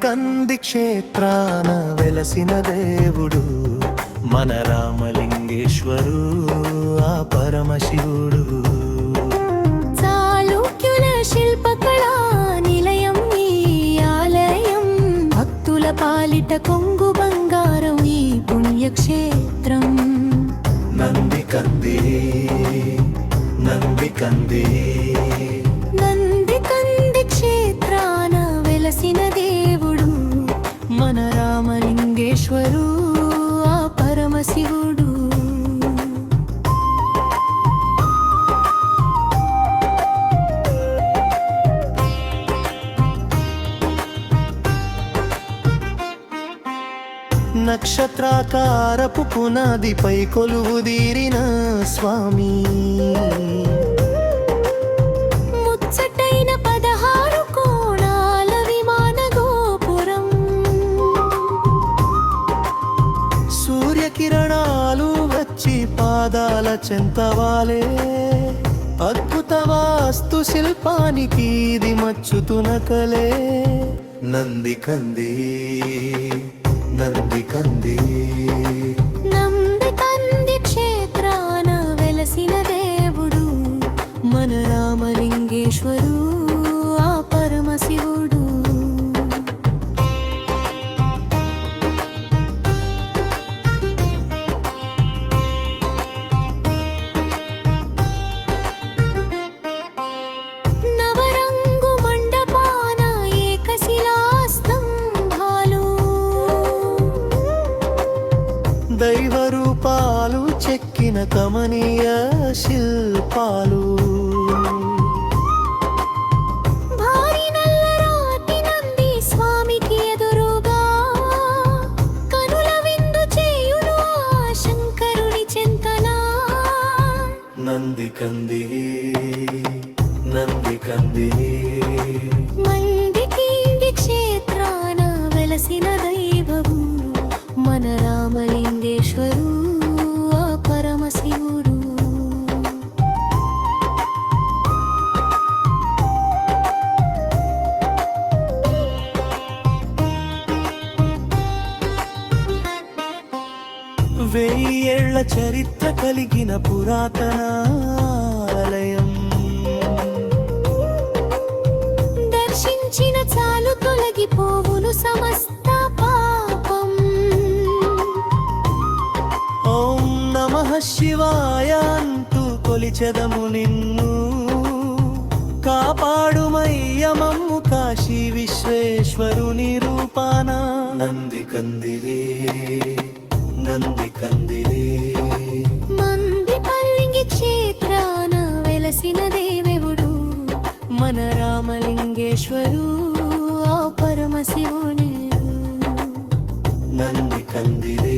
కంది క్షేత్రాన వెలసిన దేవుడు మన రామలింగేశ్వరు ఆ పరమశివుడు. చాళుక్యుల శిల్పకళా నిలయం ఈ ఆలయం, భక్తుల పాలిట కొంగు బంగారం ఈ పుణ్యక్షేత్రం. నంది కంది నంది కంది నంది కంది క్షేత్రాన వెలసిన దేవుడు మన రామలింగేశ్వరు ఆ పరమశివుడు. నక్షత్రాకారపు పునాదిపై కొలువుదీరిన స్వామి, ముచ్చటైన 16 కోణాల విమాన గోపురం, సూర్యకిరణాలు వచ్చి పాదాల చెంతవాలే, అద్భుత వాస్తు శిల్పానికి ఇది మచ్చుతునకలే. నంది కంది నంది కంది నంది కంది క్షేత్రాన వెలసిన దేవుడు మన రామలింగేశ్వరు ఆ పరమశివుడు. నవరంగు మండపాన ఏకశిలా స్తంభాలు, దైవ రూపాలు చెక్కిన కమనీయ శిల్పాలు, భారీ నల్లరాతి నంది స్వామికి ఎదురుగా కనుల విందు చేయును ఆ శంకరుని చెంతనా. నంది కంది నంది కంది మంది కింది క్షేత్రాన వెలసిన దైవము మన రామలింగేశ్వరు ఆ పరమశివుడు. వెయ్యేళ్ల చరిత్ర కలిగిన పురాతన ఆలయం, దర్శించిన చాలు తొలగిపోవును సమస్త పాపం. ఓం నమః శివాయ అంటూ కొలిచెదము నిన్ను, కాపాడుమయ్య మమ్ము కాశీ విశ్వేశ్వరుని రూపాన. నంది కందిలే నంది కందిలే మంది పల్లింగి క్షేత్రాన వెలసిన దేవుడు మన రామలింగేశ్వరు ఆ పరమశివుని. నంది కందిలే